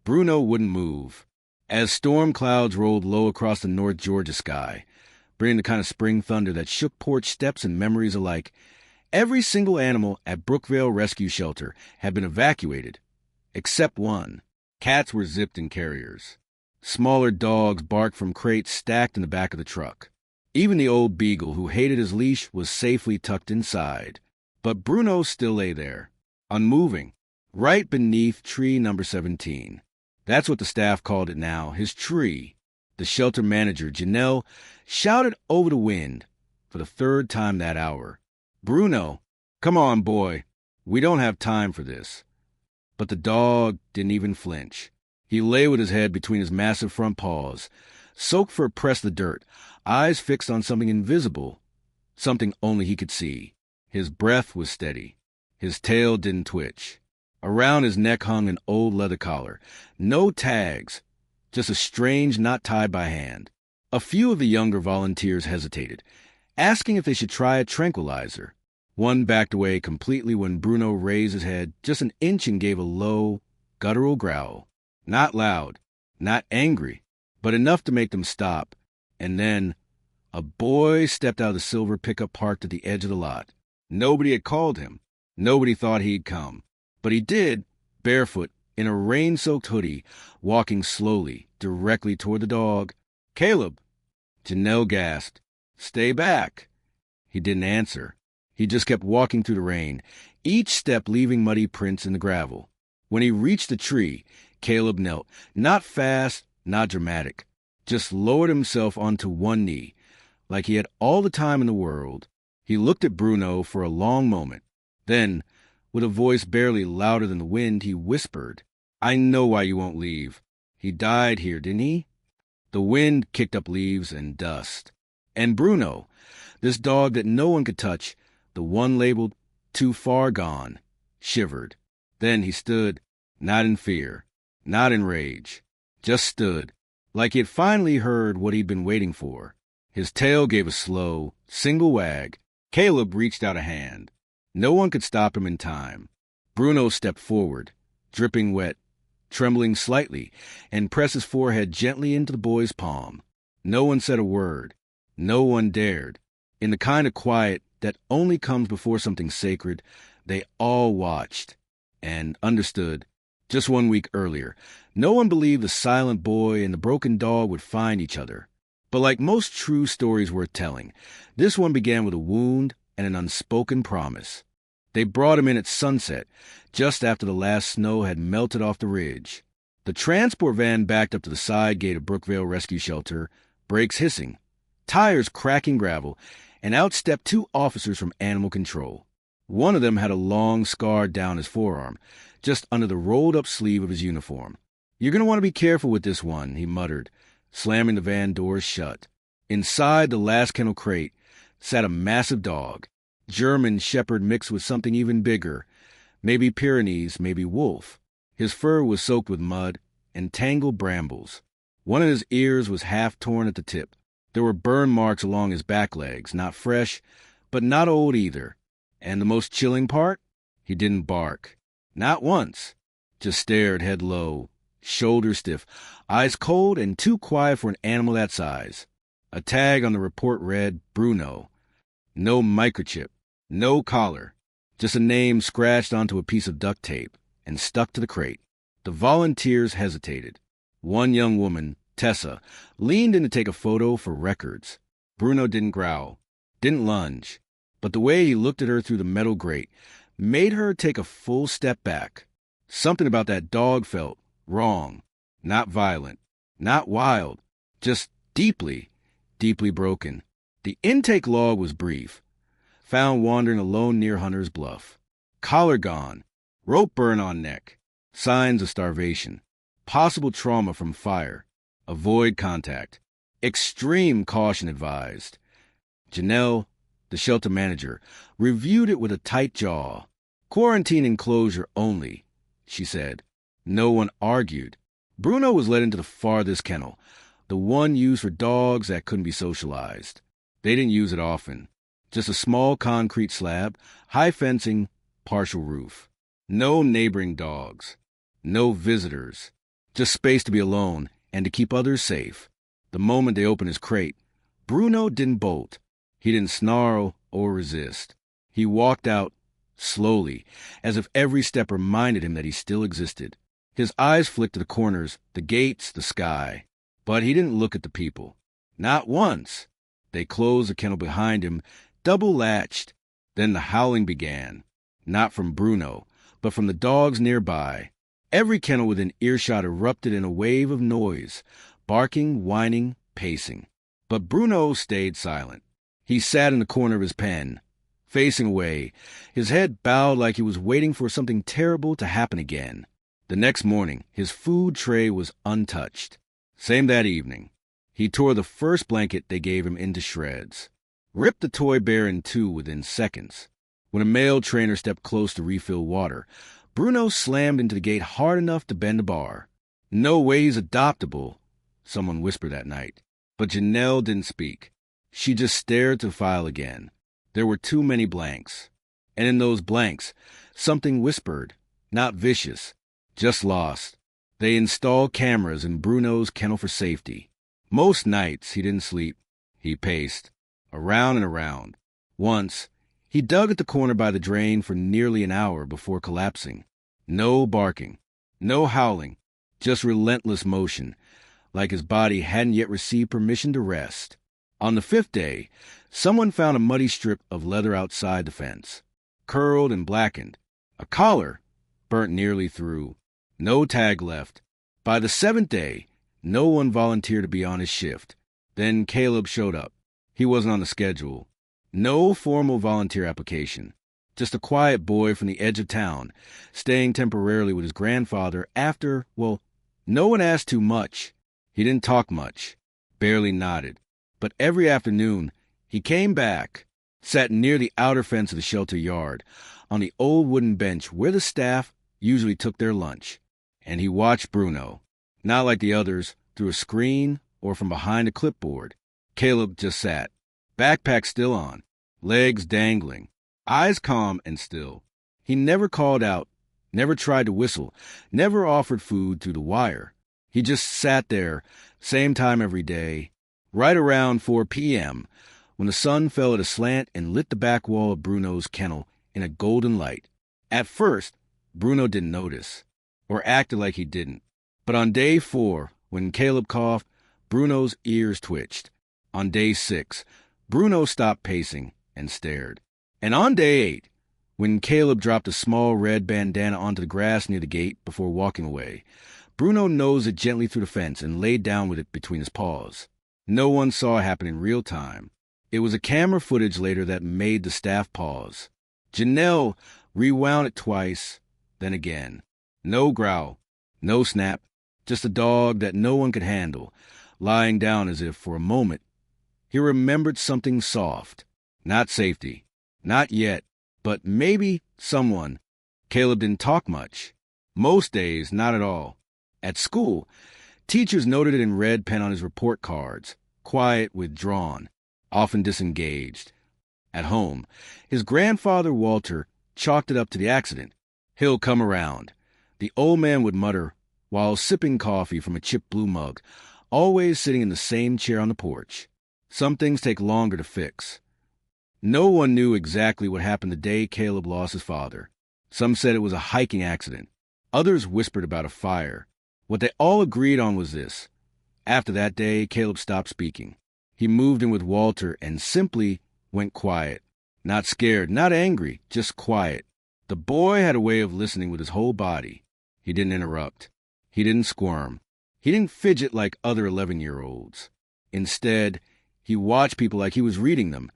Bruno wouldn't move. As storm clouds rolled low across the North Georgia sky, bringing the kind of spring thunder that shook porch steps and memories alike, every single animal at Brookvale Rescue Shelter had been evacuated, except one. Cats were zipped in carriers. Smaller dogs barked from crates stacked in the back of the truck. Even the old beagle who hated his leash was safely tucked inside. But Bruno still lay there, unmoving, right beneath tree number 17. That's what the staff called it now, his tree. The shelter manager, Janelle, shouted over the wind for the third time that hour. "Bruno, come on, boy. We don't have time for this." But the dog didn't even flinch. He lay with his head between his massive front paws. Sokfer pressed the dirt, eyes fixed on something invisible, something only he could see. His breath was steady. His tail didn't twitch. Around his neck hung an old leather collar. No tags, just a strange knot tied by hand. A few of the younger volunteers hesitated, asking if they should try a tranquilizer. One backed away completely when Bruno raised his head just an inch and gave a low, guttural growl. Not loud, not angry, but enough to make them stop. And then a boy stepped out of the silver pickup parked at the edge of the lot. Nobody had called him. Nobody thought he'd come. But he did, barefoot, in a rain-soaked hoodie, walking slowly, directly toward the dog. "Caleb!" Janelle gasped. "Stay back!" He didn't answer. He just kept walking through the rain, each step leaving muddy prints in the gravel. When he reached the tree, Caleb knelt, not fast, not dramatic, just lowered himself onto one knee, like he had all the time in the world. He looked at Bruno for a long moment. Then, with a voice barely louder than the wind, he whispered, "I know why you won't leave. He died here, didn't he?" The wind kicked up leaves and dust. And Bruno, this dog that no one could touch, the one labeled "too far gone," shivered. Then he stood, not in fear, not in rage, just stood, like he had finally heard what he'd been waiting for. His tail gave a slow, single wag. Caleb reached out a hand. No one could stop him in time. Bruno stepped forward, dripping wet, trembling slightly, and pressed his forehead gently into the boy's palm. No one said a word. No one dared. In the kind of quiet that only comes before something sacred, they all watched and understood. Just 1 week earlier, no one believed the silent boy and the broken dog would find each other. But like most true stories worth telling, this one began with a wound and an unspoken promise. They brought him in at sunset, just after the last snow had melted off the ridge. The transport van backed up to the side gate of Brookvale Rescue Shelter, brakes hissing, tires cracking gravel, and out stepped 2 officers from animal control. One of them had a long scar down his forearm, just under the rolled-up sleeve of his uniform. "You're going to want to be careful with this one," he muttered, slamming the van doors shut. Inside the last kennel crate sat a massive dog, German shepherd mixed with something even bigger, maybe Pyrenees, maybe wolf. His fur was soaked with mud and tangled brambles. One of his ears was half torn at the tip. There were burn marks along his back legs, not fresh, but not old either. And the most chilling part? He didn't bark. Not once. Just stared head low, shoulders stiff, eyes cold and too quiet for an animal that size. A tag on the report read, "Bruno." No microchip, no collar, just a name scratched onto a piece of duct tape and stuck to the crate. The volunteers hesitated. One young woman, Tessa, leaned in to take a photo for records. Bruno didn't growl, didn't lunge, but the way he looked at her through the metal grate made her take a full step back. Something about that dog felt wrong, not violent, not wild, just deeply, deeply broken. The intake log was brief. Found wandering alone near Hunter's Bluff. Collar gone. Rope burn on neck. Signs of starvation. Possible trauma from fire. Avoid contact. Extreme caution advised. Janelle, the shelter manager, reviewed it with a tight jaw. "Quarantine enclosure only," she said. No one argued. Bruno was led into the farthest kennel, the one used for dogs that couldn't be socialized. They didn't use it often. Just a small concrete slab, high fencing, partial roof. No neighboring dogs. No visitors. just space to be alone and to keep others safe. The moment they opened his crate, Bruno didn't bolt. He didn't snarl or resist. He walked out slowly, as if every step reminded him that he still existed. His eyes flicked to the corners, the gates, the sky. But he didn't look at the people. Not once. They closed the kennel behind him, double-latched. Then the howling began. Not from Bruno, but from the dogs nearby. Every kennel within earshot erupted in a wave of noise, barking, whining, pacing. But Bruno stayed silent. He sat in the corner of his pen, facing away, his head bowed like he was waiting for something terrible to happen again. The next morning, his food tray was untouched. Same that evening. He tore the first blanket they gave him into shreds, ripped the toy bear in two within seconds. When a male trainer stepped close to refill water, Bruno slammed into the gate hard enough to bend a bar. "No way he's adoptable," someone whispered that night. But Janelle didn't speak. She just stared to the file again. There were too many blanks. And in those blanks, something whispered, not vicious, just lost. They installed cameras in Bruno's kennel for safety. Most nights he didn't sleep. He paced, around and around. Once, he dug at the corner by the drain for nearly an hour before collapsing. No barking, no howling, just relentless motion, like his body hadn't yet received permission to rest. On the fifth day, someone found a muddy strip of leather outside the fence, curled and blackened. A collar, burnt nearly through. No tag left. By the seventh day, no one volunteered to be on his shift. Then Caleb showed up. He wasn't on the schedule. No formal volunteer application. Just a quiet boy from the edge of town, staying temporarily with his grandfather after, well, no one asked too much. He didn't talk much, barely nodded. But every afternoon, he came back, sat near the outer fence of the shelter yard, on the old wooden bench where the staff usually took their lunch. And he watched Bruno, not like the others, through a screen or from behind a clipboard. Caleb just sat, backpack still on, legs dangling, eyes calm and still. He never called out, never tried to whistle, never offered food through the wire. He just sat there, same time every day, right around 4 p.m., when the sun fell at a slant and lit the back wall of Bruno's kennel in a golden light. At first, Bruno didn't notice, or acted like he didn't. But on day 4, when Caleb coughed, Bruno's ears twitched. On day 6, Bruno stopped pacing and stared. And on day 8, when Caleb dropped a small red bandana onto the grass near the gate before walking away, Bruno nosed it gently through the fence and laid down with it between his paws. No one saw it happen in real time. It was a camera footage later that made the staff pause. Janelle rewound it twice, then again. No growl, no snap, just a dog that no one could handle, lying down as if, for a moment, he remembered something soft. Not safety. Not yet. But maybe someone. Caleb didn't talk much. Most days, not at all. At school, teachers noted it in red pen on his report cards. Quiet, withdrawn, often disengaged. At home, his grandfather, Walter, chalked it up to the accident. "He'll come around," the old man would mutter while sipping coffee from a chipped blue mug, always sitting in the same chair on the porch. Some things take longer to fix. No one knew exactly what happened the day Caleb lost his father. Some said it was a hiking accident. Others whispered about a fire. What they all agreed on was this. After that day, Caleb stopped speaking. He moved in with Walter and simply went quiet. Not scared, not angry, just quiet. The boy had a way of listening with his whole body. He didn't interrupt. He didn't squirm. He didn't fidget like other 11-year-olds. Instead, he watched people like he was reading them.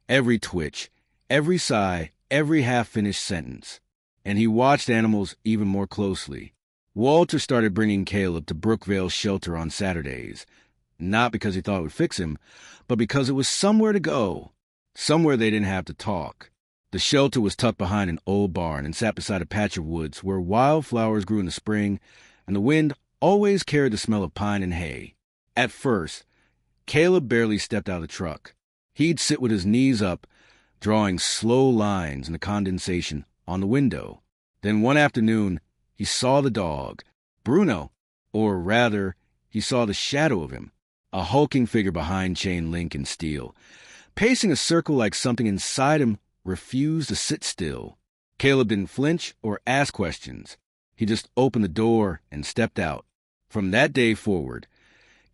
Every twitch, every sigh, every half-finished sentence. And he watched animals even more closely. Walter started bringing Caleb to Brookvale's shelter on Saturdays, not because he thought it would fix him, but because it was somewhere to go, somewhere they didn't have to talk. The shelter was tucked behind an old barn and sat beside a patch of woods where wildflowers grew in the spring, and the wind always carried the smell of pine and hay. At first, Caleb barely stepped out of the truck. He'd sit with his knees up, drawing slow lines in the condensation on the window. Then one afternoon, he saw the dog, Bruno, Or rather, he saw the shadow of him, a hulking figure behind chain link and steel, pacing a circle like something inside him refused to sit still. Caleb didn't flinch or ask questions. He just opened the door and stepped out. From that day forward,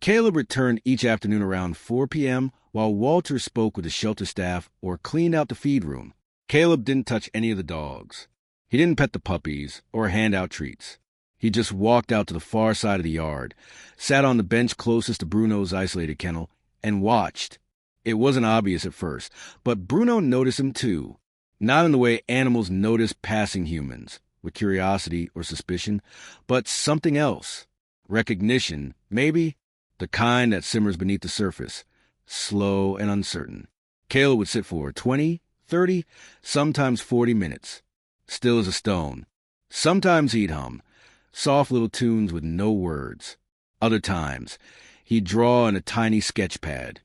Caleb returned each afternoon around 4 p.m. while Walter spoke with the shelter staff or cleaned out the feed room. Caleb didn't touch any of the dogs. He didn't pet the puppies or hand out treats. He just walked out to the far side of the yard, sat on the bench closest to Bruno's isolated kennel, and watched. It wasn't obvious at first, but Bruno noticed him too. Not in the way animals notice passing humans, with curiosity or suspicion, but something else. Recognition, maybe, the kind that simmers beneath the surface, slow and uncertain. Caleb would sit for 20, 30, sometimes 40 minutes, still as a stone. Sometimes he'd hum, soft little tunes with no words. Other times, he'd draw in a tiny sketch pad,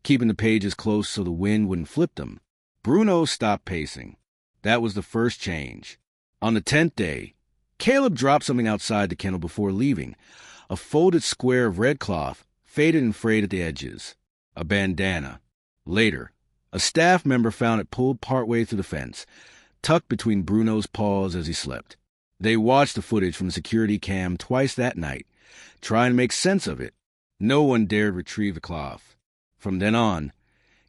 keeping the pages close so the wind wouldn't flip them. Bruno stopped pacing. That was the first change. On the 10th day, Caleb dropped something outside the kennel before leaving, a folded square of red cloth, faded and frayed at the edges, a bandana. Later, a staff member found it pulled partway through the fence, tucked between Bruno's paws as he slept. They watched the footage from the security cam twice that night, trying to make sense of it. No one dared retrieve the cloth. From then on,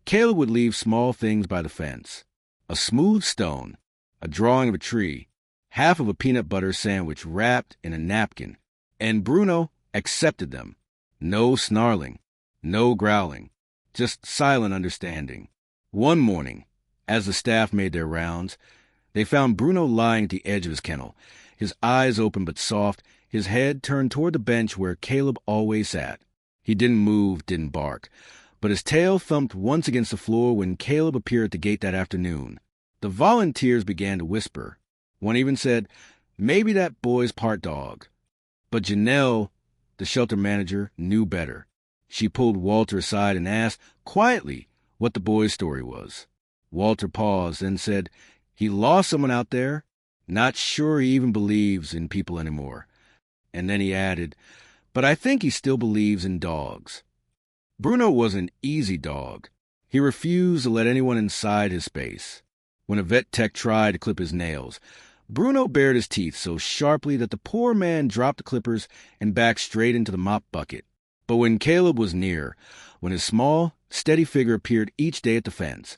Caleb would leave small things by the fence. A smooth stone, a drawing of a tree, half of a peanut butter sandwich wrapped in a napkin, and Bruno accepted them. No snarling, no growling, just silent understanding. One morning, as the staff made their rounds, they found Bruno lying at the edge of his kennel, his eyes open but soft, his head turned toward the bench where Caleb always sat. He didn't move, didn't bark, but his tail thumped once against the floor when Caleb appeared at the gate that afternoon. The volunteers began to whisper. One even said, maybe that boy's part dog. But Janelle, the shelter manager, knew better. She pulled Walter aside and asked, quietly, what the boy's story was. Walter paused and said, he lost someone out there, not sure he even believes in people anymore. And then he added, but I think he still believes in dogs. Bruno was an easy dog. He refused to let anyone inside his space. When a vet tech tried to clip his nails, Bruno bared his teeth so sharply that the poor man dropped the clippers and backed straight into the mop bucket. But when Caleb was near, when his small, steady figure appeared each day at the fence,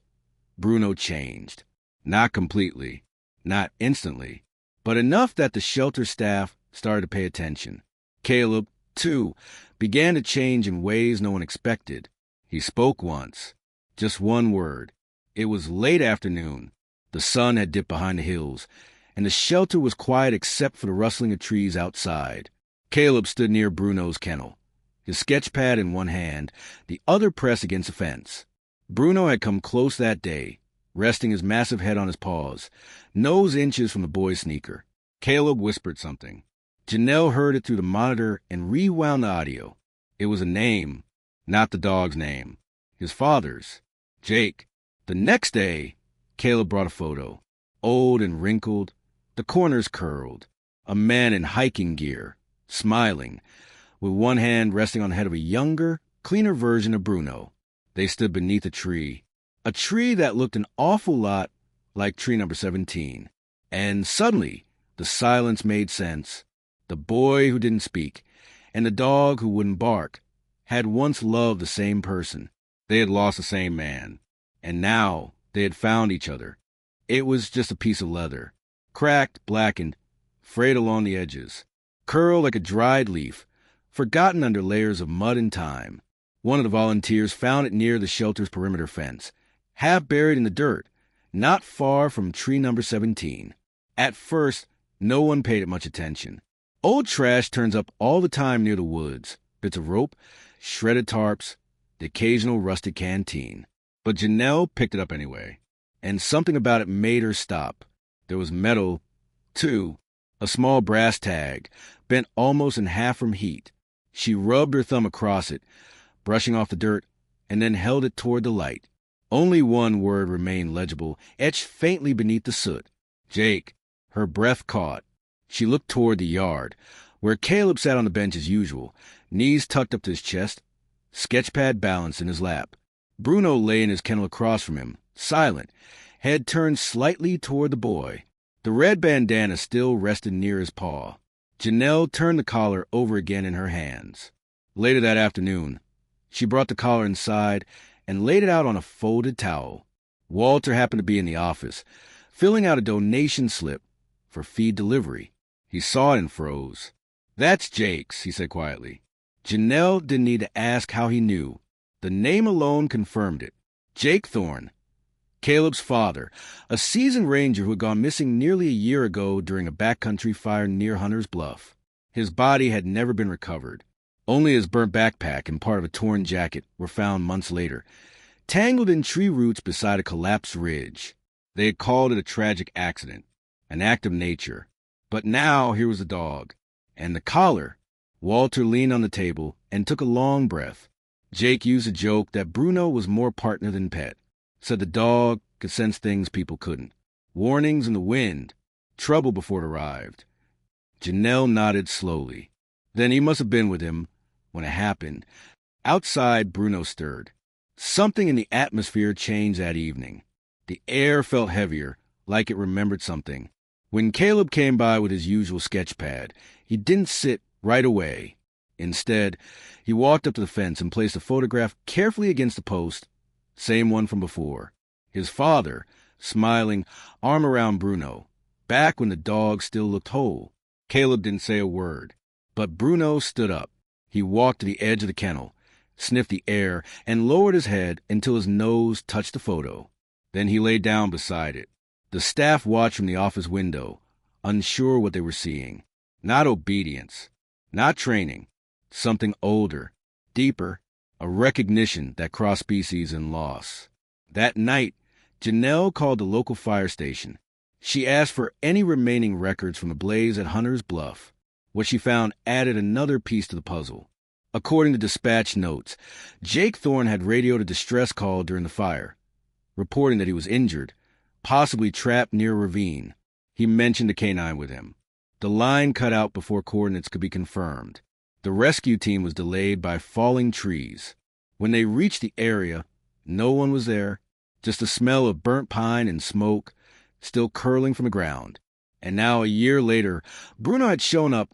Bruno changed. Not completely, not instantly, but enough that the shelter staff started to pay attention. Caleb, too, began to change in ways no one expected. He spoke once, just one word. It was late afternoon. The sun had dipped behind the hills, and the shelter was quiet except for the rustling of trees outside. Caleb stood near Bruno's kennel, his sketch pad in one hand, the other pressed against the fence. Bruno had come close that day, resting his massive head on his paws, nose inches from the boy's sneaker. Caleb whispered something. Janelle heard it through the monitor and rewound the audio. It was a name, not the dog's name. His father's, Jake. The next day, Caleb brought a photo. Old and wrinkled, the corners curled. A man in hiking gear, smiling, with one hand resting on the head of a younger, cleaner version of Bruno. They stood beneath a tree that looked an awful lot like tree number 17. And suddenly, the silence made sense. The boy who didn't speak, and the dog who wouldn't bark, had once loved the same person. They had lost the same man. And now they had found each other. It was just a piece of leather, cracked, blackened, frayed along the edges, curled like a dried leaf, forgotten under layers of mud and time. One of the volunteers found it near the shelter's perimeter fence, half buried in the dirt, not far from tree number 17. At first, no one paid it much attention. Old trash turns up all the time near the woods, bits of rope, shredded tarps, the occasional rusted canteen. But Janelle picked it up anyway, and something about it made her stop. There was metal, too, a small brass tag, bent almost in half from heat. She rubbed her thumb across it, brushing off the dirt, and then held it toward the light. Only one word remained legible, etched faintly beneath the soot. Jake. Her breath caught. She looked toward the yard, where Caleb sat on the bench as usual, knees tucked up to his chest, sketchpad balanced in his lap. Bruno lay in his kennel across from him, silent, head turned slightly toward the boy. The red bandana still rested near his paw. Janelle turned the collar over again in her hands. Later that afternoon, she brought the collar inside and laid it out on a folded towel. Walter happened to be in the office, filling out a donation slip for feed delivery. He saw it and froze. "That's Jake's," he said quietly. Janelle didn't need to ask how he knew. The name alone confirmed it. Jake Thorne, Caleb's father, a seasoned ranger who had gone missing nearly a year ago during a backcountry fire near Hunter's Bluff. His body had never been recovered. Only his burnt backpack and part of a torn jacket were found months later, tangled in tree roots beside a collapsed ridge. They had called it a tragic accident, an act of nature. But now here was the dog. And the collar. Walter leaned on the table and took a long breath. Jake used a joke that Bruno was more partner than pet. Said the dog could sense things people couldn't. Warnings in the wind. Trouble before it arrived. Janelle nodded slowly. Then he must have been with him when it happened. Outside, Bruno stirred. Something in the atmosphere changed that evening. The air felt heavier, like it remembered something. When Caleb came by with his usual sketch pad, he didn't sit right away. Instead, he walked up to the fence and placed a photograph carefully against the post, same one from before. His father, smiling, arm around Bruno, back when the dog still looked whole. Caleb didn't say a word, but Bruno stood up. He walked to the edge of the kennel, sniffed the air, and lowered his head until his nose touched the photo. Then he lay down beside it. The staff watched from the office window, unsure what they were seeing. Not obedience, not training, something older, deeper, a recognition that crossed species and loss. That night, Janelle called the local fire station. She asked for any remaining records from the blaze at Hunter's Bluff. What she found added another piece to the puzzle. According to dispatch notes, Jake Thorne had radioed a distress call during the fire, reporting that he was injured, possibly trapped near a ravine. He mentioned a canine with him. The line cut out before coordinates could be confirmed. The rescue team was delayed by falling trees. When they reached the area, no one was there, just the smell of burnt pine and smoke still curling from the ground. And now, a year later, Bruno had shown up,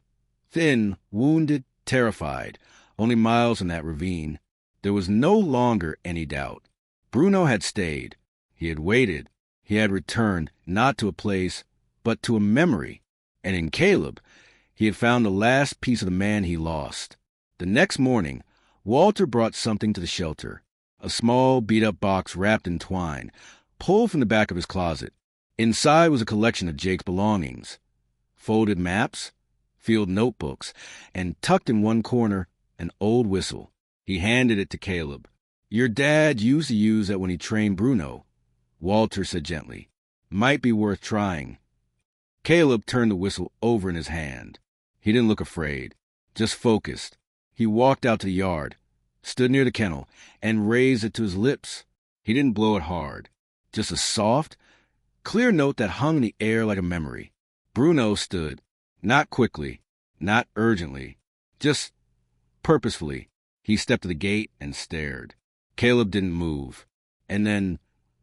thin, wounded, terrified, only miles from that ravine. There was no longer any doubt. Bruno had stayed. He had waited. He had returned, not to a place, but to a memory. And in Caleb, he had found the last piece of the man he lost. The next morning, Walter brought something to the shelter. A small, beat-up box wrapped in twine, pulled from the back of his closet. Inside was a collection of Jake's belongings. Folded maps, field notebooks, and tucked in one corner, an old whistle. He handed it to Caleb. "Your dad used to use that when he trained Bruno," Walter said gently. "Might be worth trying." Caleb turned the whistle over in his hand. He didn't look afraid, just focused. He walked out to the yard, stood near the kennel, and raised it to his lips. He didn't blow it hard, just a soft, clear note that hung in the air like a memory. Bruno stood, not quickly, not urgently, just purposefully. He stepped to the gate and stared. Caleb didn't move. And then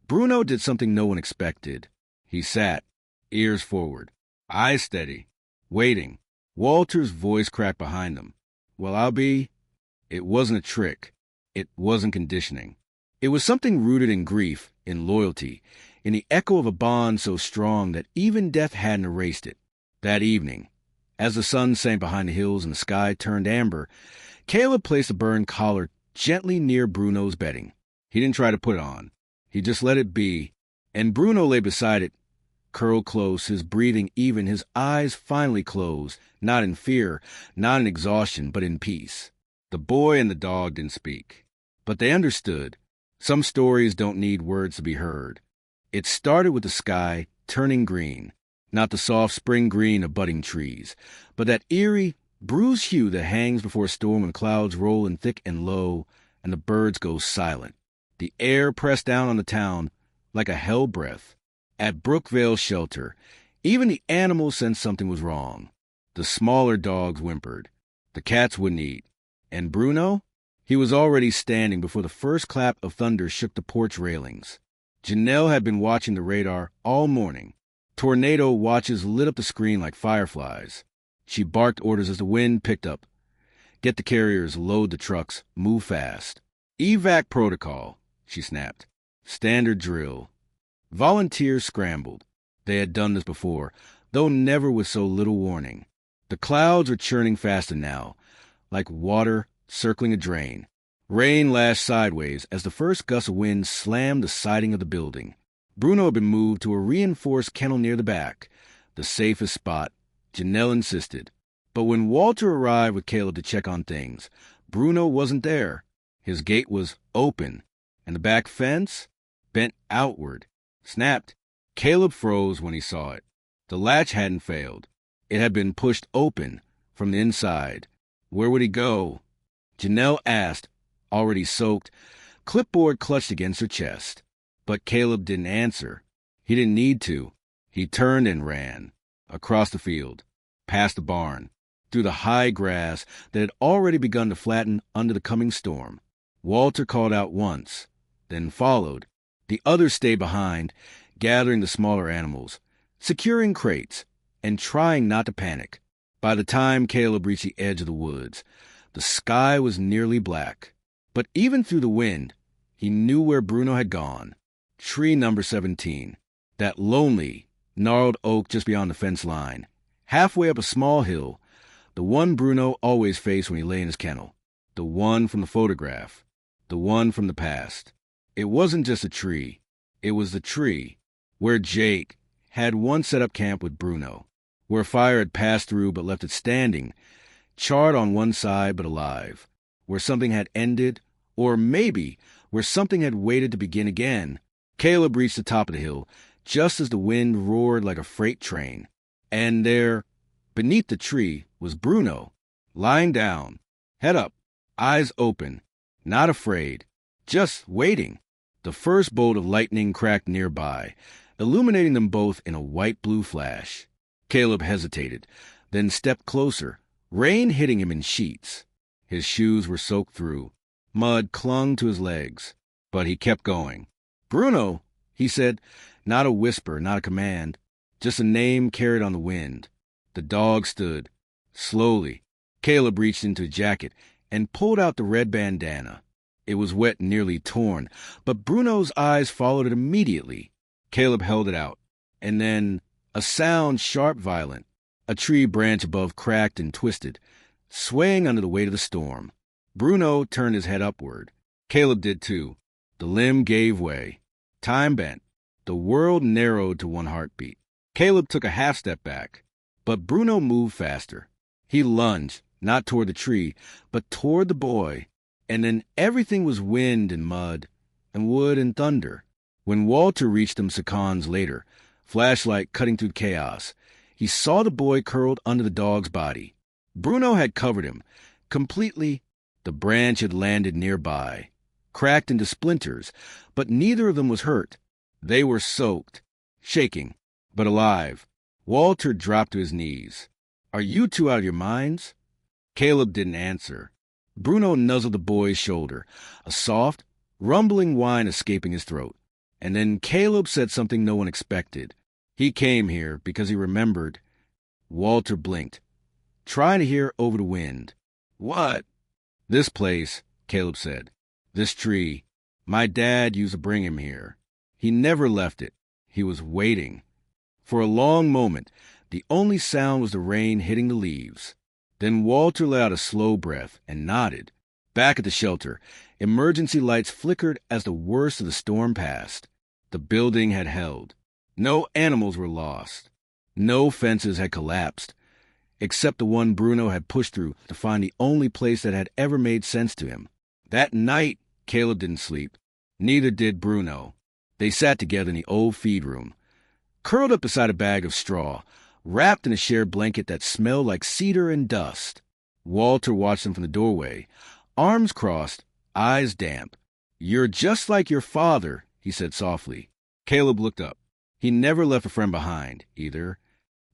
Bruno did something no one expected. He sat, ears forward, eyes steady, waiting. Walter's voice cracked behind him. "Well, I'll be..." It wasn't a trick. It wasn't conditioning. It was something rooted in grief, in loyalty, in the echo of a bond so strong that even death hadn't erased it. That evening, as the sun sank behind the hills and the sky turned amber, Caleb placed the burned collar gently near Bruno's bedding. He didn't try to put it on. He just let it be, and Bruno lay beside it, curled close, his breathing even, his eyes finally closed, not in fear, not in exhaustion, but in peace. The boy and the dog didn't speak, but they understood. Some stories don't need words to be heard. It started with the sky turning green, not the soft spring green of budding trees, but that eerie, bruised hue that hangs before a storm when clouds roll in thick and low and the birds go silent. The air pressed down on the town like a hell breath. At Brookvale Shelter, even the animals sensed something was wrong. The smaller dogs whimpered. The cats wouldn't eat. And Bruno? He was already standing before the first clap of thunder shook the porch railings. Janelle had been watching the radar all morning. Tornado watches lit up the screen like fireflies. She barked orders as the wind picked up. Get the carriers, load the trucks, move fast. Evac protocol, she snapped. Standard drill. Volunteers scrambled. They had done this before, though never with so little warning. The clouds were churning faster now, like water circling a drain. Rain lashed sideways as the first gust of wind slammed the siding of the building. Bruno had been moved to a reinforced kennel near the back, the safest spot, Janelle insisted. But when Walter arrived with Caleb to check on things, Bruno wasn't there. His gate was open, and the back fence bent outward. Snapped. Caleb froze when he saw it. The latch hadn't failed. It had been pushed open from the inside. Where would he go? Janelle asked, already soaked, clipboard clutched against her chest. But Caleb didn't answer. He didn't need to. He turned and ran. Across the field. Past the barn. Through the high grass that had already begun to flatten under the coming storm. Walter called out once, then followed. The others stayed behind, gathering the smaller animals, securing crates, and trying not to panic. By the time Caleb reached the edge of the woods, the sky was nearly black. But even through the wind, he knew where Bruno had gone. Tree number 17. That lonely, gnarled oak just beyond the fence line. Halfway up a small hill, the one Bruno always faced when he lay in his kennel. The one from the photograph. The one from the past. It wasn't just a tree. It was the tree where Jake had once set up camp with Bruno, where fire had passed through but left it standing, charred on one side but alive, where something had ended, or maybe where something had waited to begin again. Caleb reached the top of the hill just as the wind roared like a freight train, and there, beneath the tree, was Bruno, lying down, head up, eyes open, not afraid, just waiting. The first bolt of lightning cracked nearby, illuminating them both in a white-blue flash. Caleb hesitated, then stepped closer, rain hitting him in sheets. His shoes were soaked through. Mud clung to his legs, but he kept going. "Bruno," he said, not a whisper, not a command, just a name carried on the wind. The dog stood. Slowly, Caleb reached into his jacket and pulled out the red bandana. It was wet and nearly torn, but Bruno's eyes followed it immediately. Caleb held it out, and then a sound sharp, violent. A tree branch above cracked and twisted, swaying under the weight of the storm. Bruno turned his head upward. Caleb did too. The limb gave way. Time bent. The world narrowed to one heartbeat. Caleb took a half step back, but Bruno moved faster. He lunged, not toward the tree, but toward the boy. And then everything was wind and mud, and wood and thunder. When Walter reached them seconds later, flashlight cutting through chaos, he saw the boy curled under the dog's body. Bruno had covered him, completely. The branch had landed nearby, cracked into splinters, but neither of them was hurt. They were soaked, shaking, but alive. Walter dropped to his knees. "Are you two out of your minds?" Caleb didn't answer. Bruno nuzzled the boy's shoulder, a soft, rumbling whine escaping his throat. And then Caleb said something no one expected. He came here because he remembered. Walter blinked, trying to hear over the wind. "What?" "This place," Caleb said. "This tree. My dad used to bring him here. He never left it. He was waiting." For a long moment, the only sound was the rain hitting the leaves. Then Walter let out a slow breath and nodded. Back at the shelter, emergency lights flickered as the worst of the storm passed. The building had held. No animals were lost. No fences had collapsed, except the one Bruno had pushed through to find the only place that had ever made sense to him. That night, Caleb didn't sleep. Neither did Bruno. They sat together in the old feed room, curled up beside a bag of straw, wrapped in a shared blanket that smelled like cedar and dust. Walter watched them from the doorway, arms crossed, eyes damp. "You're just like your father," he said softly. Caleb looked up. He never left a friend behind, either.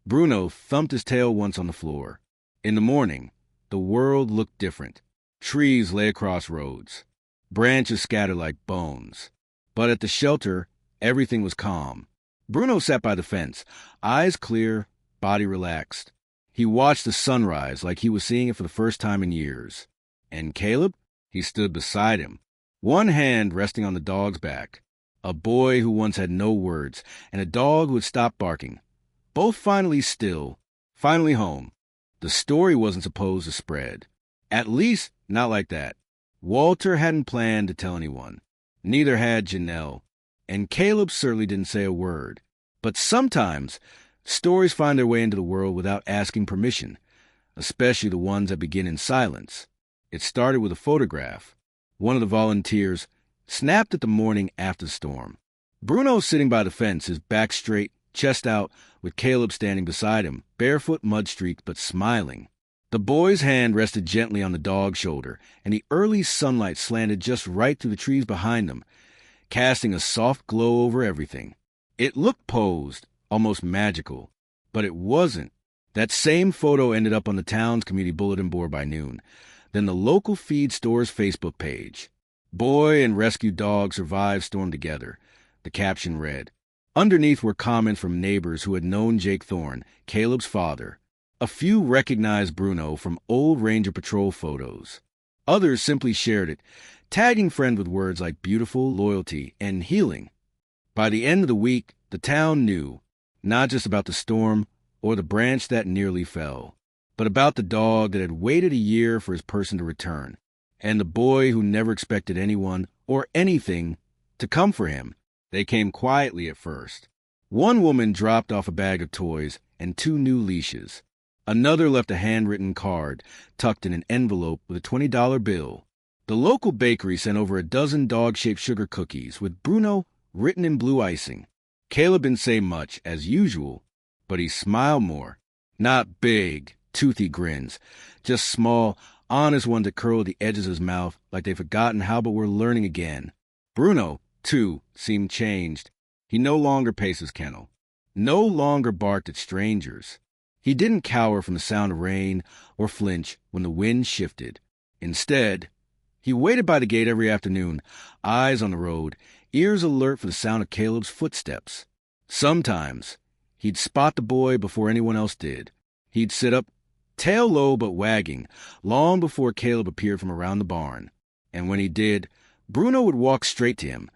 Bruno thumped his tail once on the floor. In the morning, the world looked different. Trees lay across roads. Branches scattered like bones. But at the shelter, everything was calm. Bruno sat by the fence, eyes clear, body relaxed. He watched the sunrise like he was seeing it for the first time in years. And Caleb? He stood beside him, one hand resting on the dog's back. A boy who once had no words, and a dog who had stopped barking. Both finally still, finally home. The story wasn't supposed to spread. At least, not like that. Walter hadn't planned to tell anyone. Neither had Janelle. And Caleb certainly didn't say a word. But sometimes, stories find their way into the world without asking permission, especially the ones that begin in silence. It started with a photograph. One of the volunteers snapped it the morning after the storm. Bruno sitting by the fence, his back straight, chest out, with Caleb standing beside him, barefoot, mud-streaked, but smiling. The boy's hand rested gently on the dog's shoulder, and the early sunlight slanted just right through the trees behind them, casting a soft glow over everything. It looked posed, almost magical, but it wasn't. That same photo ended up on the town's community bulletin board by noon, then the local feed store's Facebook page. Boy and rescued dog survived storm together. The caption read. Underneath were comments from neighbors who had known Jake Thorne, Caleb's father. A few recognized Bruno from old Ranger Patrol photos. Others simply shared it, tagging friends with words like beautiful, loyalty, and healing. By the end of the week, the town knew, not just about the storm or the branch that nearly fell, but about the dog that had waited a year for his person to return, and the boy who never expected anyone or anything to come for him. They came quietly at first. One woman dropped off a bag of toys and 2 new leashes. Another left a handwritten card tucked in an envelope with a $20 bill. The local bakery sent over a dozen dog-shaped sugar cookies with Bruno written in blue icing. Caleb didn't say much, as usual, but he smiled more. Not big, toothy grins, just small, honest ones that curled the edges of his mouth like they'd forgotten how but were learning again. Bruno, too, seemed changed. He no longer paced his kennel, no longer barked at strangers. He didn't cower from the sound of rain or flinch when the wind shifted. Instead, he waited by the gate every afternoon, eyes on the road, ears alert for the sound of Caleb's footsteps. Sometimes, he'd spot the boy before anyone else did. He'd sit up, tail low but wagging, long before Caleb appeared from around the barn. And when he did, Bruno would walk straight to him,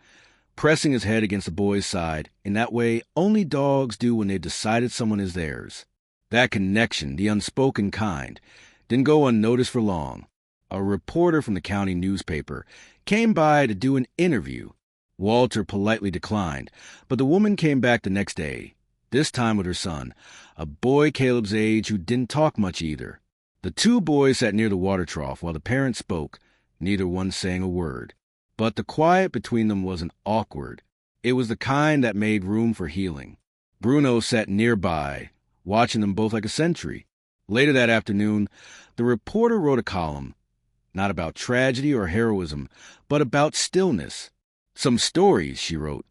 pressing his head against the boy's side in that way only dogs do when they've decided someone is theirs. That connection, the unspoken kind, didn't go unnoticed for long. A reporter from the county newspaper came by to do an interview. Walter politely declined, but the woman came back the next day, this time with her son, a boy Caleb's age who didn't talk much either. The 2 boys sat near the water trough while the parents spoke, neither one saying a word. But the quiet between them wasn't awkward. It was the kind that made room for healing. Bruno sat nearby, watching them both like a sentry. Later that afternoon, the reporter wrote a column, not about tragedy or heroism, but about stillness. Some stories, she wrote,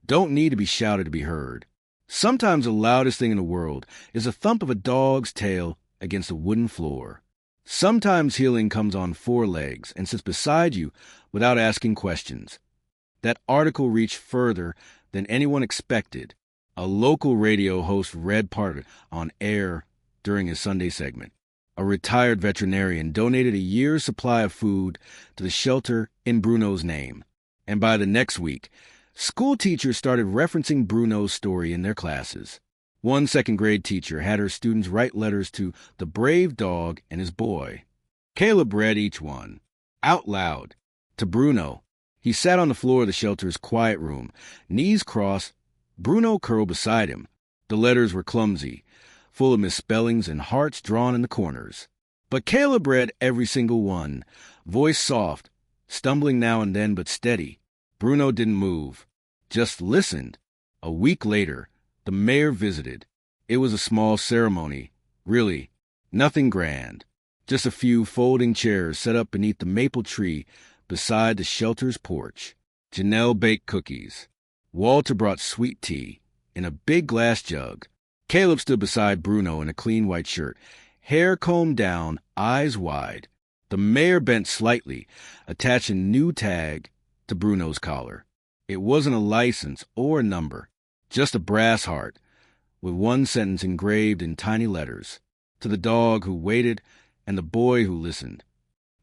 don't need to be shouted to be heard. Sometimes the loudest thing in the world is the thump of a dog's tail against a wooden floor. Sometimes healing comes on 4 legs and sits beside you without asking questions. That article reached further than anyone expected. A local radio host read part of it on air during his Sunday segment. A retired veterinarian donated a year's supply of food to the shelter in Bruno's name. And by the next week, school teachers started referencing Bruno's story in their classes. One second-grade teacher had her students write letters to the brave dog and his boy. Caleb read each one, out loud, to Bruno. He sat on the floor of the shelter's quiet room, knees crossed, Bruno curled beside him. The letters were clumsy, full of misspellings and hearts drawn in the corners. But Caleb read every single one, voice soft, stumbling now and then but steady. Bruno didn't move, just listened. A week later, the mayor visited. It was a small ceremony, really, nothing grand. Just a few folding chairs set up beneath the maple tree beside the shelter's porch. Janelle baked cookies. Walter brought sweet tea in a big glass jug. Caleb stood beside Bruno in a clean white shirt, hair combed down, eyes wide. The mare bent slightly, attaching a new tag to Bruno's collar. It wasn't a license or a number, just a brass heart, with one sentence engraved in tiny letters. To the dog who waited and the boy who listened.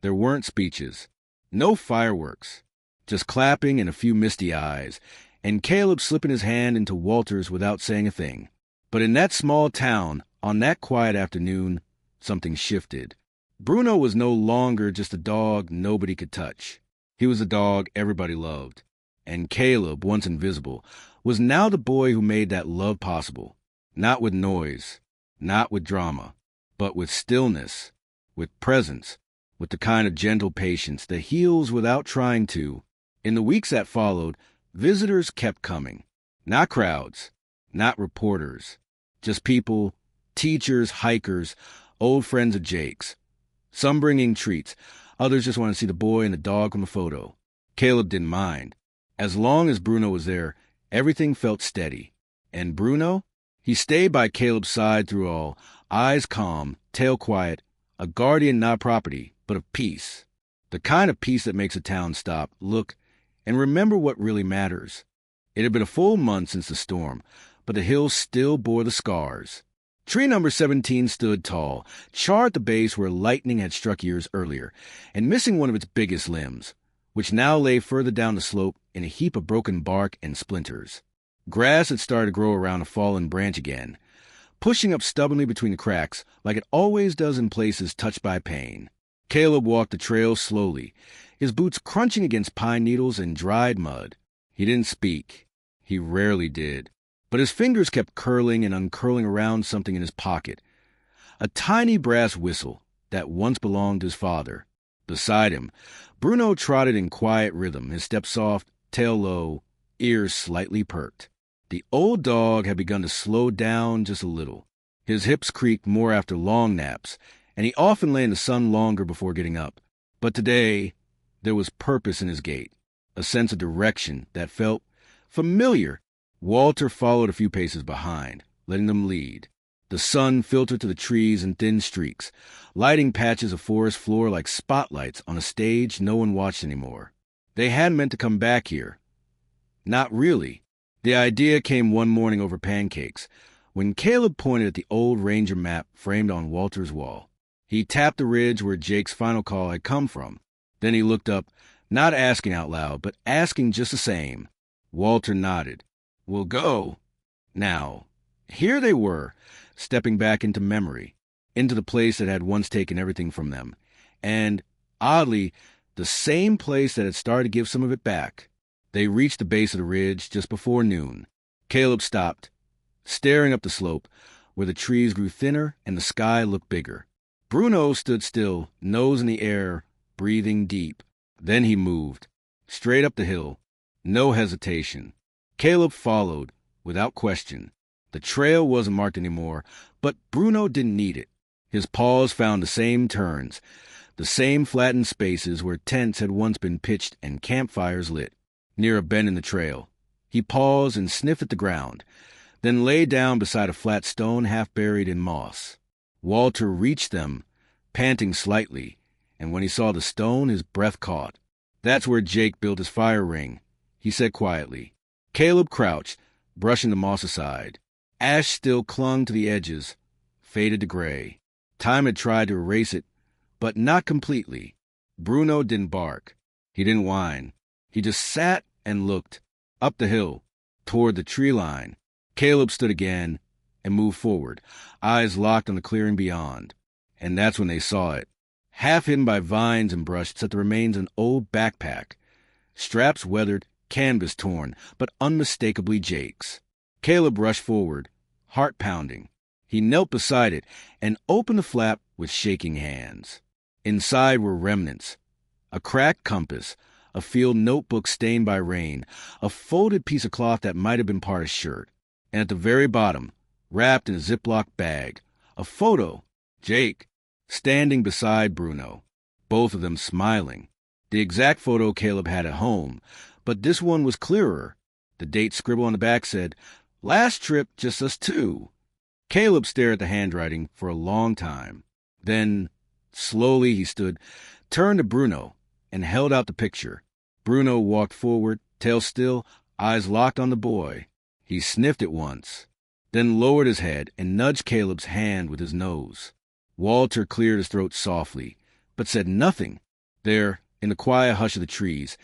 There weren't speeches, no fireworks, just clapping and a few misty eyes, and Caleb slipping his hand into Walter's without saying a thing. But in that small town, on that quiet afternoon, something shifted. Bruno was no longer just a dog nobody could touch. He was a dog everybody loved. And Caleb, once invisible, was now the boy who made that love possible. Not with noise, not with drama, but with stillness, with presence, with the kind of gentle patience that heals without trying to. In the weeks that followed, visitors kept coming. Not crowds, not reporters, just people, teachers, hikers, old friends of Jake's. Some bringing treats, others just wanted to see the boy and the dog on the photo. Caleb didn't mind. As long as Bruno was there, everything felt steady. And Bruno? He stayed by Caleb's side through all, eyes calm, tail quiet, a guardian not property, but of peace. The kind of peace that makes a town stop, look, and remember what really matters. It had been a full month since the storm, but the hills still bore the scars. Tree number 17 stood tall, charred at the base where lightning had struck years earlier, and missing one of its biggest limbs, which now lay further down the slope in a heap of broken bark and splinters. Grass had started to grow around a fallen branch again, pushing up stubbornly between the cracks like it always does in places touched by pain. Caleb walked the trail slowly, his boots crunching against pine needles and dried mud. He didn't speak. He rarely did. But his fingers kept curling and uncurling around something in his pocket. A tiny brass whistle that once belonged to his father. Beside him, Bruno trotted in quiet rhythm, his step soft, tail low, ears slightly perked. The old dog had begun to slow down just a little. His hips creaked more after long naps, and he often lay in the sun longer before getting up. But today, there was purpose in his gait, a sense of direction that felt familiar. Walter followed a few paces behind, letting them lead. The sun filtered to the trees in thin streaks, lighting patches of forest floor like spotlights on a stage no one watched anymore. They hadn't meant to come back here. Not really. The idea came one morning over pancakes, when Caleb pointed at the old ranger map framed on Walter's wall. He tapped the ridge where Jake's final call had come from. Then he looked up, not asking out loud, but asking just the same. Walter nodded. "We'll go." Now, here they were, stepping back into memory, into the place that had once taken everything from them, and, oddly, the same place that had started to give some of it back. They reached the base of the ridge just before noon. Caleb stopped, staring up the slope, where the trees grew thinner and the sky looked bigger. Bruno stood still, nose in the air, breathing deep. Then he moved, straight up the hill, no hesitation. Caleb followed, without question. The trail wasn't marked anymore, but Bruno didn't need it. His paws found the same turns, the same flattened spaces where tents had once been pitched and campfires lit. Near a bend in the trail, he paused and sniffed at the ground, then lay down beside a flat stone half buried in moss. Walter reached them, panting slightly, and when he saw the stone, his breath caught. "That's where Jake built his fire ring," he said quietly. Caleb crouched, brushing the moss aside. Ash still clung to the edges, faded to gray. Time had tried to erase it, but not completely. Bruno didn't bark. He didn't whine. He just sat and looked, up the hill, toward the tree line. Caleb stood again and moved forward, eyes locked on the clearing beyond. And that's when they saw it. Half hidden by vines and brush sat the remains of an old backpack. Straps weathered, canvas torn, but unmistakably Jake's. Caleb rushed forward, heart pounding. He knelt beside it and opened the flap with shaking hands. Inside were remnants. A cracked compass, a field notebook stained by rain, a folded piece of cloth that might have been part of shirt. And at the very bottom, wrapped in a Ziploc bag, a photo. Jake, standing beside Bruno, both of them smiling. The exact photo Caleb had at home, but this one was clearer. The date scribbled on the back said, "Last trip, just us two." Caleb stared at the handwriting for a long time. Then, slowly he stood, turned to Bruno, and held out the picture. Bruno walked forward, tail still, eyes locked on the boy. He sniffed it once, then lowered his head and nudged Caleb's hand with his nose. Walter cleared his throat softly, but said nothing. There, in the quiet hush of the trees,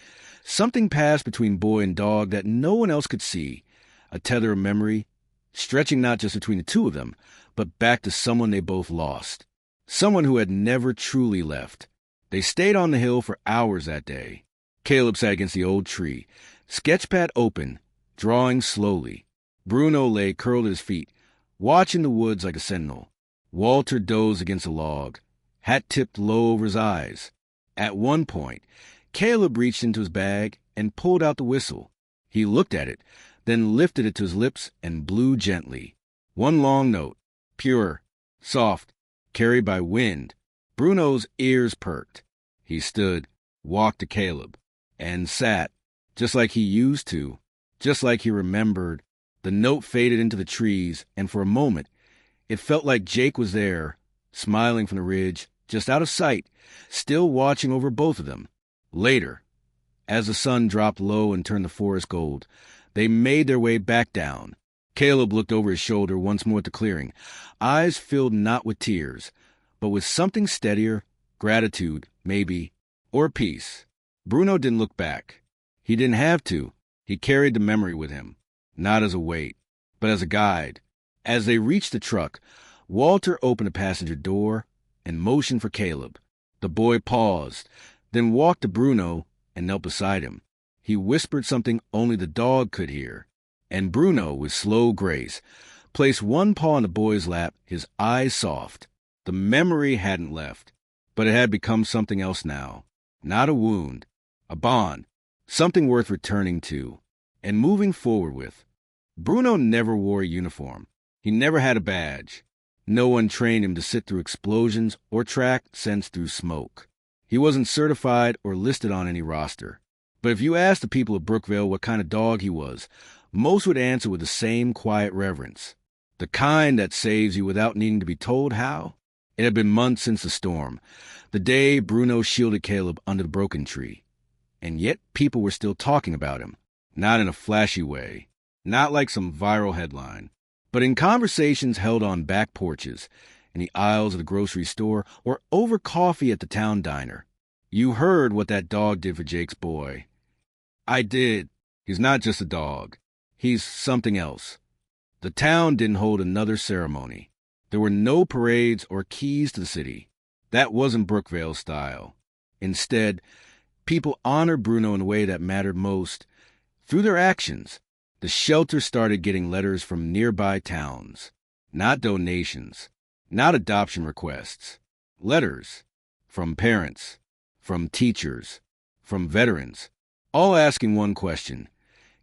something passed between boy and dog that no one else could see, a tether of memory, stretching not just between the two of them, but back to someone they both lost, someone who had never truly left. They stayed on the hill for hours that day. Caleb sat against the old tree, sketchpad open, drawing slowly. Bruno lay curled at his feet, watching the woods like a sentinel. Walter dozed against a log, hat tipped low over his eyes. At one point, Caleb reached into his bag and pulled out the whistle. He looked at it, then lifted it to his lips and blew gently. One long note, pure, soft, carried by wind. Bruno's ears perked. He stood, walked to Caleb, and sat, just like he used to, just like he remembered. The note faded into the trees, and for a moment, it felt like Jake was there, smiling from the ridge, just out of sight, still watching over both of them. Later, as the sun dropped low and turned the forest gold, they made their way back down. Caleb looked over his shoulder once more at the clearing, eyes filled not with tears, but with something steadier, gratitude, maybe, or peace. Bruno didn't look back. He didn't have to. He carried the memory with him, not as a weight, but as a guide. As they reached the truck, Walter opened the passenger door and motioned for Caleb. The boy paused, then walked to Bruno and knelt beside him. He whispered something only the dog could hear, and Bruno, with slow grace, placed one paw on the boy's lap, his eyes soft. The memory hadn't left, but it had become something else now. Not a wound, a bond, something worth returning to and moving forward with. Bruno never wore a uniform. He never had a badge. No one trained him to sit through explosions or track scents through smoke. He wasn't certified or listed on any roster. But if you asked the people of Brookvale what kind of dog he was, most would answer with the same quiet reverence. The kind that saves you without needing to be told how. It had been months since the storm, the day Bruno shielded Caleb under the broken tree. And yet people were still talking about him. Not in a flashy way, not like some viral headline, but in conversations held on back porches, in the aisles of the grocery store, or over coffee at the town diner. You heard what that dog did for Jake's boy. I did. He's not just a dog. He's something else. The town didn't hold another ceremony. There were no parades or keys to the city. That wasn't Brookvale's style. Instead, people honored Bruno in a way that mattered most. Through their actions, the shelter started getting letters from nearby towns. Not donations, not adoption requests. Letters from parents, from teachers, from veterans, all asking one question.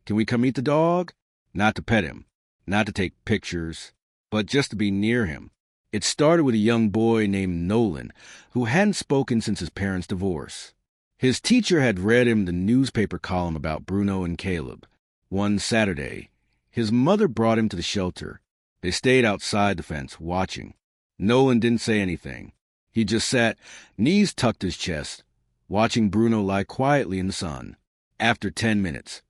Can we come meet the dog? Not to pet him, not to take pictures, but just to be near him. It started with a young boy named Nolan, who hadn't spoken since his parents' divorce. His teacher had read him the newspaper column about Bruno and Caleb. One Saturday, his mother brought him to the shelter. They stayed outside the fence, watching. Nolan didn't say anything. He just sat, knees tucked to his chest, watching Bruno lie quietly in the sun. After 10 minutes,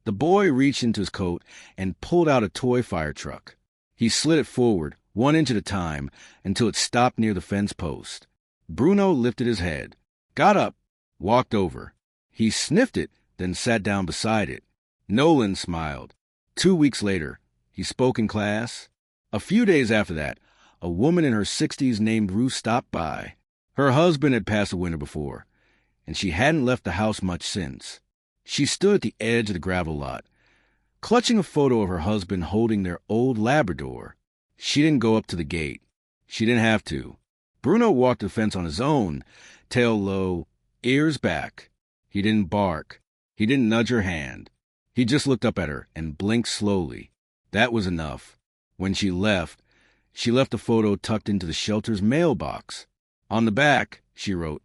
the boy reached into his coat and pulled out a toy fire truck. He slid it forward, 1 inch at a time, until it stopped near the fence post. Bruno lifted his head, got up, walked over. He sniffed it, then sat down beside it. Nolan smiled. 2 weeks later, he spoke in class. A few days after that, a woman in her 60s named Ruth stopped by. Her husband had passed the winter before, and she hadn't left the house much since. She stood at the edge of the gravel lot, clutching a photo of her husband holding their old Labrador. She didn't go up to the gate. She didn't have to. Bruno walked the fence on his own, tail low, ears back. He didn't bark. He didn't nudge her hand. He just looked up at her and blinked slowly. That was enough. When she left the photo tucked into the shelter's mailbox. On the back, she wrote,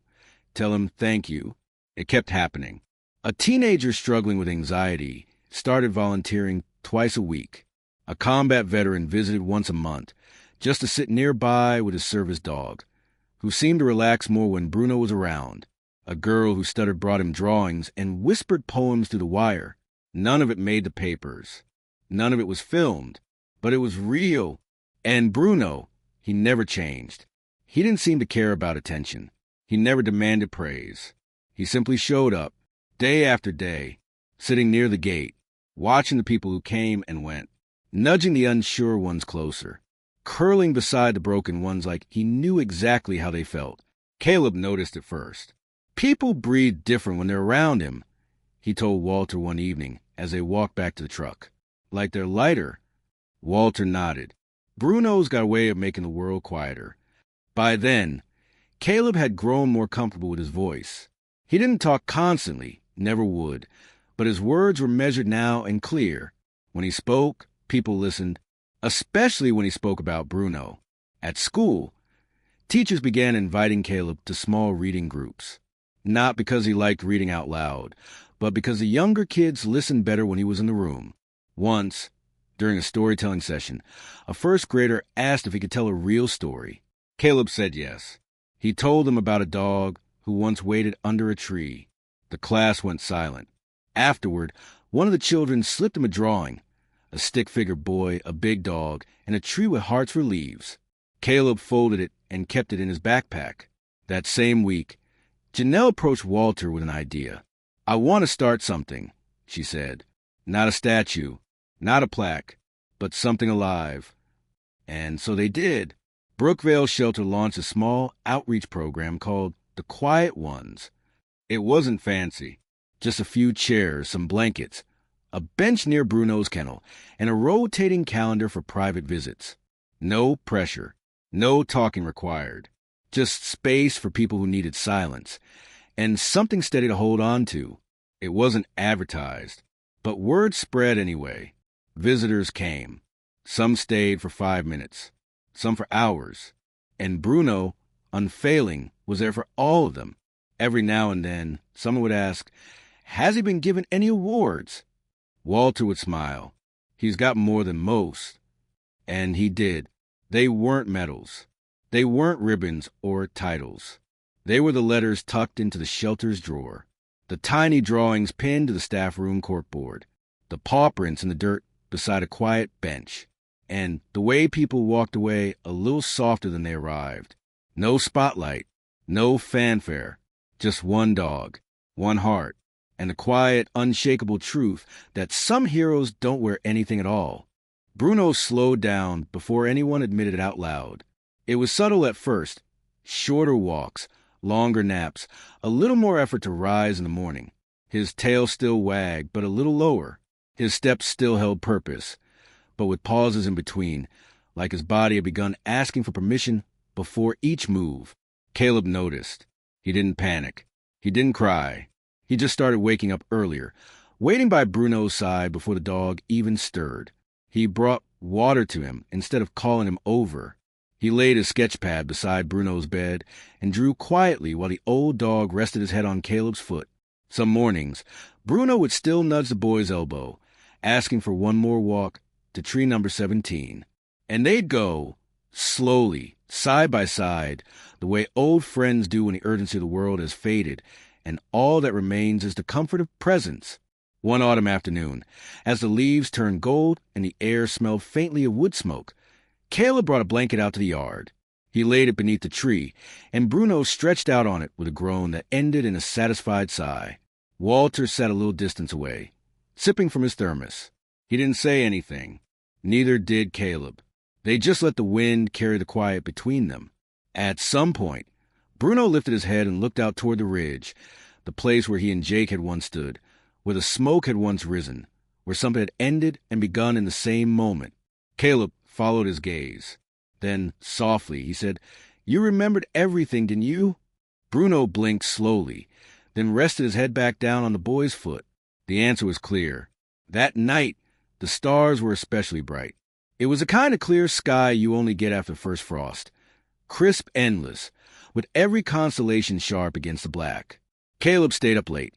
"Tell him thank you." It kept happening. A teenager struggling with anxiety started volunteering twice a week. A combat veteran visited once a month, just to sit nearby with his service dog, who seemed to relax more when Bruno was around. A girl who stuttered brought him drawings and whispered poems through the wire. None of it made the papers. None of it was filmed, but it was real. And Bruno, he never changed. He didn't seem to care about attention. He never demanded praise. He simply showed up, day after day, sitting near the gate, watching the people who came and went, nudging the unsure ones closer, curling beside the broken ones like he knew exactly how they felt. Caleb noticed at first. People breathe different when they're around him, he told Walter one evening as they walked back to the truck. Like they're lighter. Walter nodded. Bruno's got a way of making the world quieter. By then, Caleb had grown more comfortable with his voice. He didn't talk constantly, never would, but his words were measured now and clear. When he spoke, people listened, especially when he spoke about Bruno. At school, teachers began inviting Caleb to small reading groups. Not because he liked reading out loud, but because the younger kids listened better when he was in the room. Once, during a storytelling session, a first grader asked if he could tell a real story. Caleb said yes. He told them about a dog who once waited under a tree. The class went silent. Afterward, one of the children slipped him a drawing, a stick-figure boy, a big dog, and a tree with hearts for leaves. Caleb folded it and kept it in his backpack. That same week, Janelle approached Walter with an idea. "I want to start something," she said. "Not a statue, not a plaque, but something alive." And so they did. Brookvale Shelter launched a small outreach program called The Quiet Ones. It wasn't fancy. Just a few chairs, some blankets, a bench near Bruno's kennel, and a rotating calendar for private visits. No pressure, no talking required. Just space for people who needed silence, and something steady to hold on to. It wasn't advertised, but word spread anyway. Visitors came. Some stayed for 5 minutes, some for hours. And Bruno, unfailing, was there for all of them. Every now and then, someone would ask, "Has he been given any awards?" Walter would smile. "He's got more than most." And he did. They weren't medals. They weren't ribbons or titles. They were the letters tucked into the shelter's drawer, the tiny drawings pinned to the staff room corkboard, the paw prints in the dirt beside a quiet bench, and the way people walked away a little softer than they arrived. No spotlight, no fanfare, just one dog, one heart, and the quiet, unshakable truth that some heroes don't wear anything at all. Bruno slowed down before anyone admitted it out loud. It was subtle at first. Shorter walks, longer naps, a little more effort to rise in the morning. His tail still wagged, but a little lower. His steps still held purpose, but with pauses in between, like his body had begun asking for permission before each move. Caleb noticed. He didn't panic. He didn't cry. He just started waking up earlier, waiting by Bruno's side before the dog even stirred. He brought water to him instead of calling him over. He laid his sketch pad beside Bruno's bed and drew quietly while the old dog rested his head on Caleb's foot. Some mornings, Bruno would still nudge the boy's elbow, asking for one more walk to tree number 17. And they'd go, slowly, side by side, the way old friends do when the urgency of the world has faded, and all that remains is the comfort of presence. One autumn afternoon, as the leaves turned gold and the air smelled faintly of wood smoke, Caleb brought a blanket out to the yard. He laid it beneath the tree, and Bruno stretched out on it with a groan that ended in a satisfied sigh. Walter sat a little distance away, sipping from his thermos. He didn't say anything. Neither did Caleb. They just let the wind carry the quiet between them. At some point, Bruno lifted his head and looked out toward the ridge, the place where he and Jake had once stood, where the smoke had once risen, where something had ended and begun in the same moment. Caleb followed his gaze. Then, softly, he said, "You remembered everything, didn't you?" Bruno blinked slowly, then rested his head back down on the boy's foot. The answer was clear. That night, the stars were especially bright. It was the kind of clear sky you only get after first frost. Crisp, endless, with every constellation sharp against the black. Caleb stayed up late.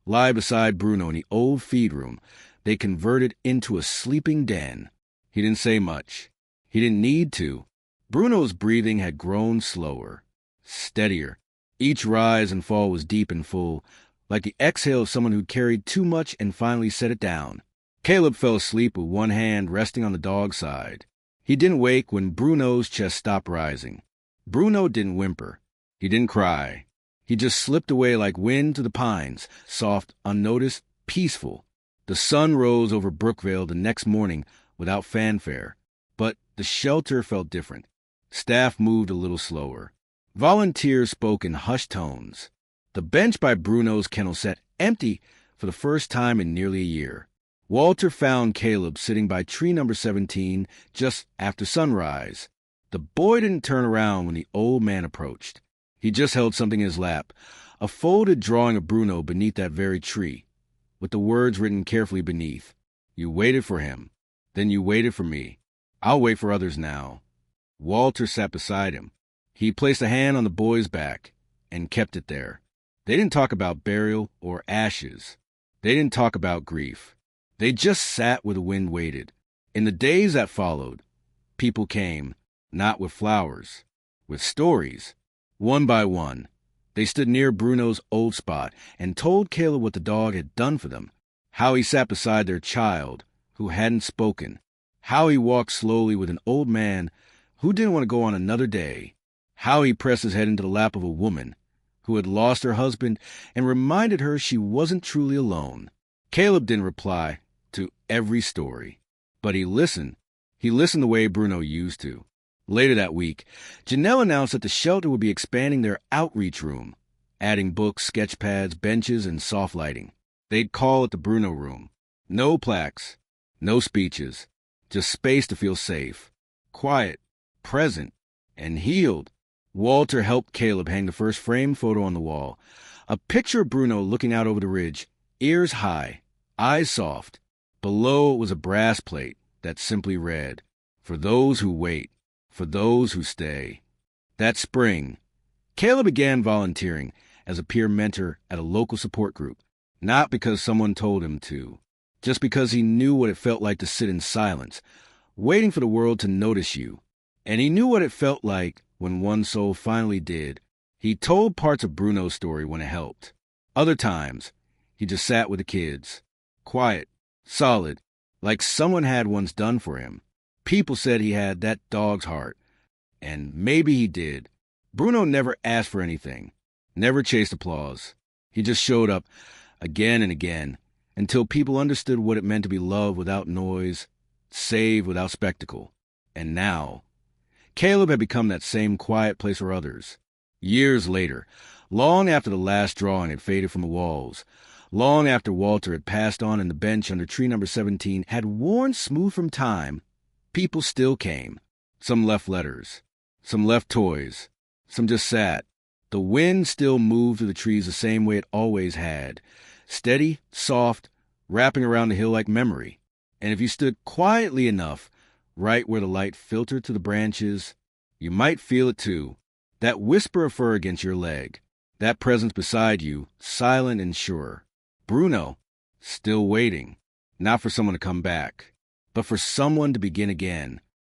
Lie beside Bruno in the old feed room, they converted into a sleeping den. He didn't say much. He didn't need to. Bruno's breathing had grown slower, steadier. Each rise and fall was deep and full, like the exhale of someone who'd carried too much and finally set it down. Caleb fell asleep with one hand resting on the dog's side. He didn't wake when Bruno's chest stopped rising. Bruno didn't whimper. He didn't cry. He just slipped away like wind to the pines, soft, unnoticed, peaceful. The sun rose over Brookvale the next morning without fanfare, but the shelter felt different. Staff moved a little slower. Volunteers spoke in hushed tones. The bench by Bruno's kennel sat empty for the first time in nearly a year. Walter found Caleb sitting by tree number 17 just after sunrise. The boy didn't turn around when the old man approached. He just held something in his lap, a folded drawing of Bruno beneath that very tree, with the words written carefully beneath. You waited for him. Then you waited for me. I'll wait for others now. Walter sat beside him. He placed a hand on the boy's back and kept it there. They didn't talk about burial or ashes. They didn't talk about grief. They just sat where the wind waited. In the days that followed, people came, not with flowers, with stories. One by one, they stood near Bruno's old spot and told Caleb what the dog had done for them, how he sat beside their child, who hadn't spoken, how he walked slowly with an old man who didn't want to go on another day, how he pressed his head into the lap of a woman who had lost her husband and reminded her she wasn't truly alone. Caleb didn't reply to every story, but he listened. He listened the way Bruno used to. Later that week, Janelle announced that the shelter would be expanding their outreach room, adding books, sketch pads, benches, and soft lighting. They'd call it the Bruno Room. No plaques, no speeches, just space to feel safe, quiet, present, and healed. Walter helped Caleb hang the first framed photo on the wall, a picture of Bruno looking out over the ridge, ears high, eyes soft. Below it was a brass plate that simply read, "For those who wait. For those who stay." That spring, Caleb began volunteering as a peer mentor at a local support group, not because someone told him to, just because he knew what it felt like to sit in silence, waiting for the world to notice you. And he knew what it felt like when one soul finally did. He told parts of Bruno's story when it helped. Other times, he just sat with the kids, quiet, solid, like someone had once done for him. People said he had that dog's heart, and maybe he did. Bruno never asked for anything, never chased applause. He just showed up again and again until people understood what it meant to be loved without noise, saved without spectacle. And now, Caleb had become that same quiet place for others. Years later, long after the last drawing had faded from the walls, long after Walter had passed on and the bench under tree number 17 had worn smooth from time, people still came. Some left letters. Some left toys. Some just sat. The wind still moved through the trees the same way it always had. Steady, soft, wrapping around the hill like memory. And if you stood quietly enough, right where the light filtered through the branches, you might feel it too. That whisper of fur against your leg. That presence beside you, silent and sure. Bruno, still waiting. Not for someone to come back, but for someone to begin again.